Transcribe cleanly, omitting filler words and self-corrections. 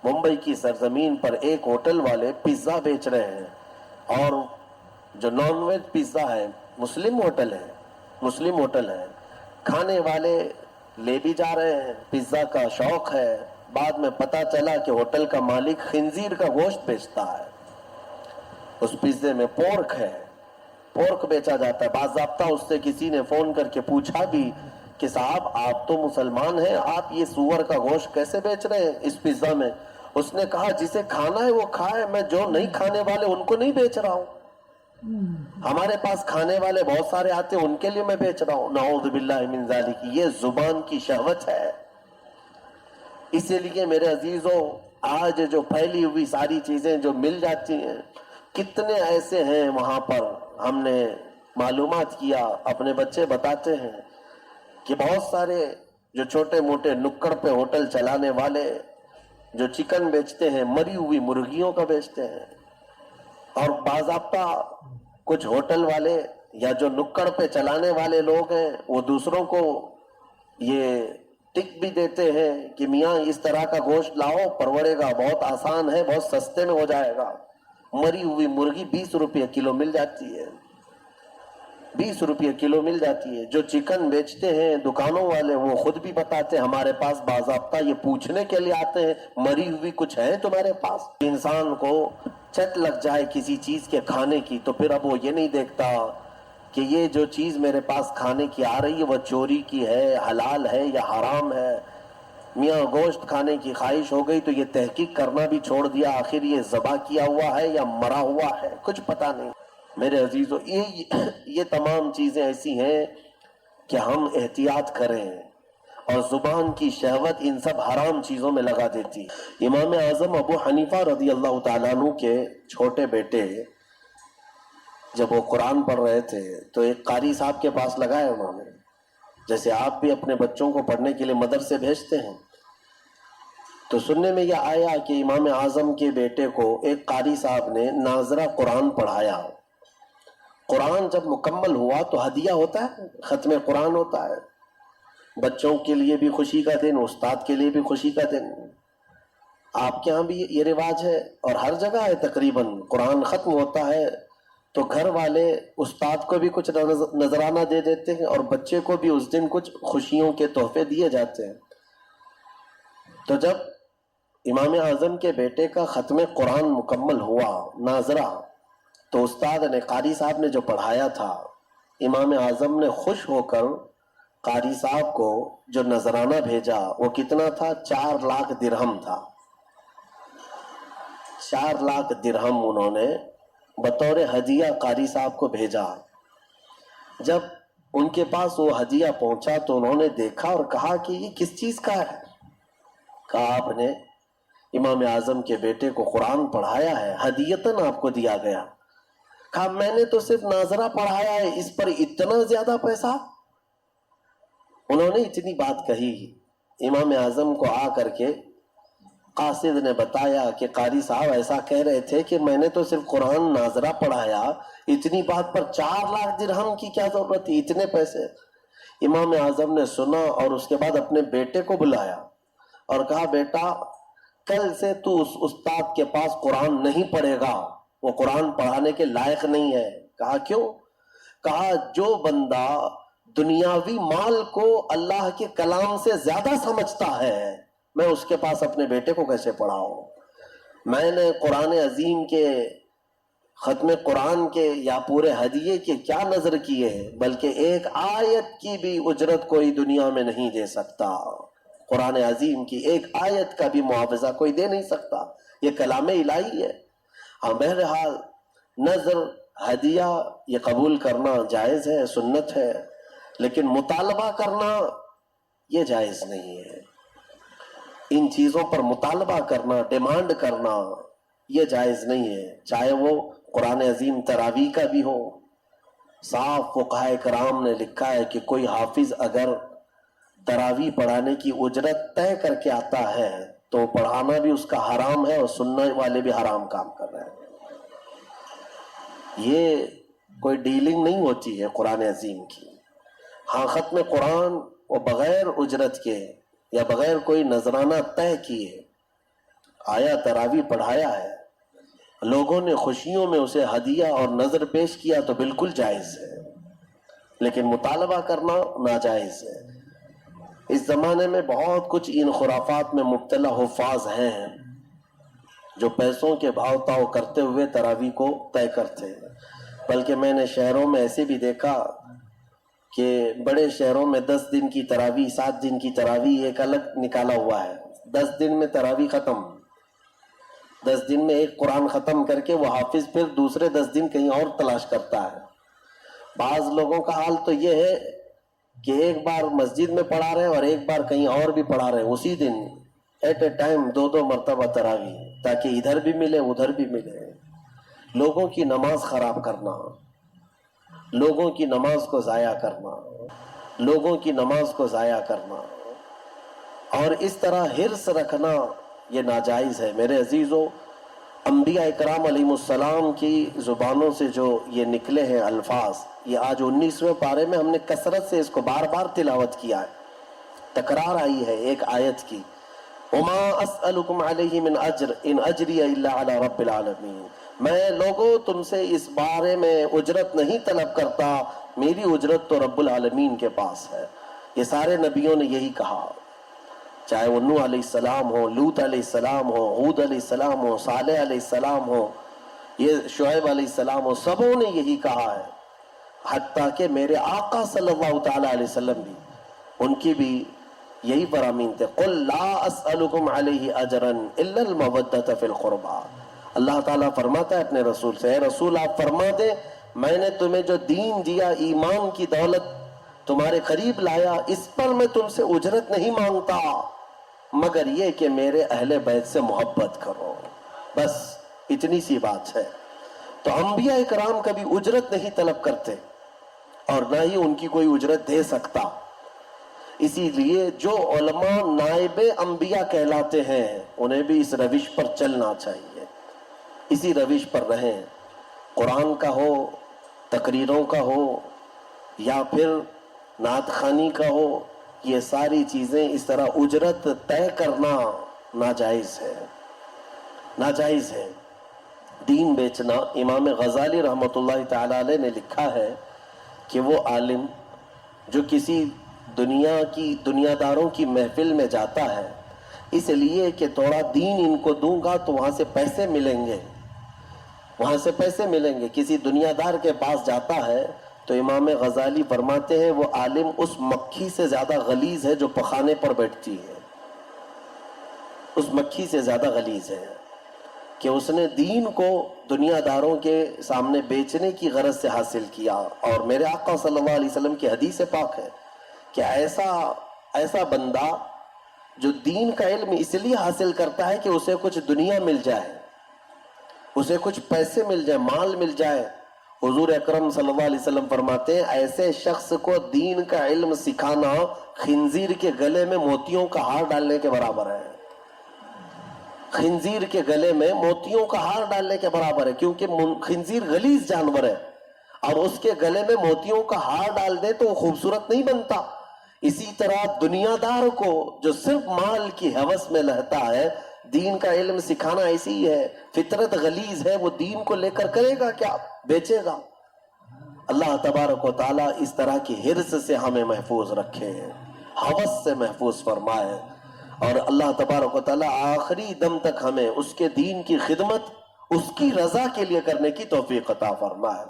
ممبئی کی سرزمین پر ایک ہوٹل والے پیزا بیچ رہے ہیں، اور جو نان ویج پیزا ہے مسلم ہوٹل ہے، کھانے والے لے بھی جا رہے ہیں، پیزا کا شوق ہے۔ بعد میں پتا چلا کہ ہوٹل کا مالک خنزیر کا گوشت بیچتا ہے، اس پیزے میں پورک بیچا جاتا ہے۔ باضابطہ اس سے کسی نے فون کر کے پوچھا بھی کہ صاحب آپ تو مسلمان ہیں، آپ یہ سور کا گوشت کیسے بیچ رہے ہیں اس پیزا میں؟ اس نے کہا جسے کھانا ہے وہ کھائے، میں جو نہیں کھانے والے ان کو نہیں بیچ رہا ہوں، ہمارے پاس کھانے والے بہت سارے آتے ہیں، ان کے لیے میں بیچ رہا ہوں۔ نعوذ باللہ من ذالک، یہ زبان کی شہوت ہے۔ اسی لیے میرے عزیزوں، آج جو پھیلی ہوئی ساری چیزیں جو مل جاتی ہیں، کتنے ایسے ہیں وہاں پر، ہم نے معلومات کیا، اپنے بچے بتاتے ہیں کہ بہت سارے جو چھوٹے موٹے نکڑ پہ ہوٹل چلانے والے جو چکن بیچتے ہیں، مری ہوئی مرغیوں کا بیچتے ہیں، اور باضابطہ کچھ ہوٹل والے یا جو نکڑ پہ چلانے والے لوگ ہیں وہ دوسروں کو یہ ٹک بھی دیتے ہیں کہ میاں اس طرح کا گوشت لاؤ، پروڑے گا، بہت آسان ہے، بہت سستے میں ہو جائے گا۔ مری ہوئی مرغی 20 روپے کلو مل جاتی ہے، 20 روپے کلو مل جاتی ہے۔ جو چکن بیچتے ہیں دکانوں والے، وہ خود بھی بتاتے ہیں ہمارے پاس باضابطہ یہ پوچھنے کے لیے آتے ہیں مری ہوئی کچھ ہے تمہارے پاس؟ انسان کو چٹ لگ جائے کسی چیز کے کھانے کی تو پھر اب وہ یہ نہیں دیکھتا کہ یہ جو چیز میرے پاس کھانے کی آ رہی ہے وہ چوری کی ہے، حلال ہے یا حرام ہے۔ میاں گوشت کھانے کی خواہش ہو گئی تو یہ تحقیق کرنا بھی چھوڑ دیا، آخر یہ ذبح کیا ہوا ہے یا مرا ہوا ہے، کچھ پتہ نہیں۔ میرے عزیزو، یہ تمام چیزیں ایسی ہیں کہ ہم احتیاط کریں، اور زبان کی شہوت ان سب حرام چیزوں میں لگا دیتی۔ امام اعظم ابو حنیفہ رضی اللہ تعالیٰ عنہ کے چھوٹے بیٹے جب وہ قرآن پڑھ رہے تھے تو ایک قاری صاحب کے پاس لگایا انہوں نے، جیسے آپ بھی اپنے بچوں کو پڑھنے کے لیے مدرسے بھیجتے ہیں، تو سننے میں یہ آیا کہ امام اعظم کے بیٹے کو ایک قاری صاحب نے ناظرہ قرآن پڑھایا۔ قرآن جب مکمل ہوا تو ہدیہ ہوتا ہے، ختم قرآن ہوتا ہے، بچوں کے لیے بھی خوشی کا دن، استاد کے لیے بھی خوشی کا دن۔ آپ کے ہاں بھی یہ رواج ہے اور ہر جگہ ہے تقریباً، قرآن ختم ہوتا ہے تو گھر والے استاد کو بھی کچھ نذرانہ دے دیتے ہیں اور بچے کو بھی اس دن کچھ خوشیوں کے تحفے دیے جاتے ہیں۔ تو جب امام اعظم کے بیٹے کا ختم قرآن مکمل ہوا ناظرہ، تو استاد نے، قاری صاحب نے جو پڑھایا تھا، امام اعظم نے خوش ہو کر قاری صاحب کو جو نذرانہ بھیجا وہ کتنا تھا؟ 4 لاکھ درہم تھا۔ 4 لاکھ درہم انہوں نے بطور ہدیہ قاری صاحب کو بھیجا۔ جب ان کے پاس وہ ہدیہ پہنچا تو انہوں نے دیکھا اور کہا کہ یہ کس چیز کا ہے؟ کہا آپ نے امام اعظم کے بیٹے کو قرآن پڑھایا ہے، ہدیتاً آپ کو دیا گیا۔ کہا میں نے تو صرف ناظرہ پڑھایا ہے، اس پر اتنا زیادہ پیسہ؟ انہوں نے اتنی بات کہی، امام اعظم کو آ کر کے قاصد نے بتایا کہ قاری صاحب ایسا کہہ رہے تھے کہ میں نے تو صرف قرآن ناظرہ پڑھایا، اتنی بات پر 4 لاکھ درہم کی کیا ضرورت تھی، اتنے پیسے؟ امام اعظم نے سنا اور اس کے بعد اپنے بیٹے کو بلایا اور کہا بیٹا کل سے تو اس استاد کے پاس قرآن نہیں پڑھے گا، وہ قرآن پڑھانے کے لائق نہیں ہے۔ کہا کیوں؟ کہا جو بندہ دنیاوی مال کو اللہ کے کلام سے زیادہ سمجھتا ہے، میں اس کے پاس اپنے بیٹے کو کیسے پڑھاؤں؟ میں نے قرآن عظیم کے ختم قرآن کے یا پورے ہدیے کے کیا نظر کیے، بلکہ ایک آیت کی بھی اجرت کوئی دنیا میں نہیں دے سکتا، قرآن عظیم کی ایک آیت کا بھی معاوضہ کوئی دے نہیں سکتا، یہ کلام الہی ہے۔ ہاں بہرحال نظر ہدیہ یہ قبول کرنا جائز ہے، سنت ہے، لیکن مطالبہ کرنا یہ جائز نہیں ہے۔ ان چیزوں پر مطالبہ کرنا، ڈیمانڈ کرنا یہ جائز نہیں ہے، چاہے وہ قرآن عظیم تراویح کا بھی ہو۔ صاف فقہاء کرام نے لکھا ہے کہ کوئی حافظ اگر تراویح پڑھانے کی اجرت طے کر کے آتا ہے تو پڑھانا بھی اس کا حرام ہے اور سننے والے بھی حرام کام کر رہے ہیں۔ یہ کوئی ڈیلنگ نہیں ہوتی ہے قرآن عظیم کی۔ ہاں ختم قرآن وہ بغیر اجرت کے یا بغیر کوئی نذرانہ طے کیے آیا تراویح پڑھایا ہے، لوگوں نے خوشیوں میں اسے ہدیہ اور نظر پیش کیا تو بالکل جائز ہے، لیکن مطالبہ کرنا ناجائز ہے۔ اس زمانے میں بہت کچھ ان خرافات میں مبتلا حفاظ ہیں جو پیسوں کے بھاؤ تاؤ کرتے ہوئے تراویح کو طے کرتے ہیں۔ بلکہ میں نے شہروں میں ایسے بھی دیکھا کہ بڑے شہروں میں 10 دن کی تراویح، 7 دن کی تراویح ایک الگ نکالا ہوا ہے، 10 دن میں تراویح ختم، 10 دن میں ایک قرآن ختم کر کے وہ حافظ پھر دوسرے 10 دن کہیں اور تلاش کرتا ہے۔ بعض لوگوں کا حال تو یہ ہے کہ ایک بار مسجد میں پڑھا رہے ہیں اور ایک بار کہیں اور بھی پڑھا رہے ہیں، اسی دن ایٹ اے ٹائم 2 مرتبہ تراویح، تاکہ ادھر بھی ملے ادھر بھی ملے۔ لوگوں کی نماز خراب کرنا، لوگوں کی نماز کو ضائع کرنا، لوگوں کی نماز کو ضائع کرنا اور اس طرح حرص رکھنا یہ ناجائز ہے۔ میرے عزیزو، انبیاء اکرام علیہ السلام کی زبانوں سے جو یہ نکلے ہیں الفاظ، یہ آج 19ویں پارے میں ہم نے کثرت سے اس کو بار بار تلاوت کیا ہے، تکرار آئی ہے ایک آیت کی، وَمَا أَسْأَلُكُمْ عَلَيْهِ مِنْ أَجْرٍ إِنْ أَجْرِيَ إِلَّا عَلَى رَبِّ الْعَالَمِينَ۔ میں لوگوں تم سے اس بارے میں اجرت نہیں طلب کرتا، میری اجرت تو رب العالمین کے پاس ہے۔ یہ سارے نبیوں نے یہی کہا، چاہے وہ نوح علیہ السلام ہو، لوط علیہ السلام ہو، ہود علیہ السلام ہو، صالح علیہ السلام ہو، یہ شعیب علیہ السلام ہو، سبوں نے یہی کہا ہے۔ حتیٰ کہ میرے آقا صلی اللہ تعالیٰ علیہ وسلم بھی، ان کی بھی یہی فرامین تھے، قُلْ لَا أَسْأَلُكُمْ عَلَيْهِ أَجْرًا إِلَّا الْمَوَدَّةَ فِي الْقُرْبَى۔ اللہ تعالیٰ فرماتا ہے اپنے رسول سے، اے رسول آپ فرما دیں میں نے تمہیں جو دین دیا، ایمان کی دولت تمہارے قریب لایا، اس پر میں تم سے اجرت نہیں مانگتا مگر یہ کہ میرے اہل بیت سے محبت کرو، بس اتنی سی بات ہے۔ تو انبیاء اکرام کبھی اجرت نہیں طلب کرتے اور نہ ہی ان کی کوئی اجرت دے سکتا۔ اسی لیے جو علماء نائب انبیاء کہلاتے ہیں انہیں بھی اس روش پر چلنا چاہیے، اسی روش پر رہیں، قرآن کا ہو، تقریروں کا ہو یا پھر نعت خوانی کا ہو، یہ ساری چیزیں اس طرح اجرت طے کرنا ناجائز ہے، ناجائز ہے۔ دین بیچنا، امام غزالی رحمۃ اللہ تعالی علیہ نے لکھا ہے کہ وہ عالم جو کسی دنیا داروں کی محفل میں جاتا ہے اس لیے کہ تھوڑا دین ان کو دوں گا تو وہاں سے پیسے ملیں گے، وہاں سے پیسے ملیں گے، کسی دنیا دار کے پاس جاتا ہے تو امام غزالی فرماتے ہیں وہ عالم اس مکھی سے زیادہ غلیظ ہے جو پخانے پر بیٹھتی ہے، اس مکھی سے زیادہ غلیظ ہے کہ اس نے دین کو دنیا داروں کے سامنے بیچنے کی غرض سے حاصل کیا۔ اور میرے آقا صلی اللہ علیہ وسلم کی حدیث پاک ہے کہ ایسا بندہ جو دین کا علم اس لیے حاصل کرتا ہے کہ اسے کچھ دنیا مل جائے، اسے کچھ پیسے مل جائے، مال مل جائے، حضور اکرم صلی اللہ علیہ وسلم فرماتے ہیں ایسے شخص کو دین کا علم سکھانا خنزیر کے گلے میں موتیوں کا ہار ڈالنے کے برابر ہے، خنزیر کے گلے میں موتیوں کا ہار ڈالنے کے برابر ہے، کیونکہ خنزیر غلیظ جانور ہے اور اس کے گلے میں موتیوں کا ہار ڈال دے تو وہ خوبصورت نہیں بنتا۔ اسی طرح دنیا دار کو جو صرف مال کی ہوس میں رہتا ہے، دین کا علم سکھانا ایسی ہی ہے، فطرت غلیظ ہے، وہ دین کو لے کر کرے گا کیا؟ بیچے گا۔ اللہ تبارک و تعالیٰ اس طرح کی حرص سے ہمیں محفوظ رکھے، ہوس سے محفوظ فرمائے، اور اللہ تبارک و تعالیٰ آخری دم تک ہمیں اس کے دین کی خدمت اس کی رضا کے لیے کرنے کی توفیق عطا فرمائے۔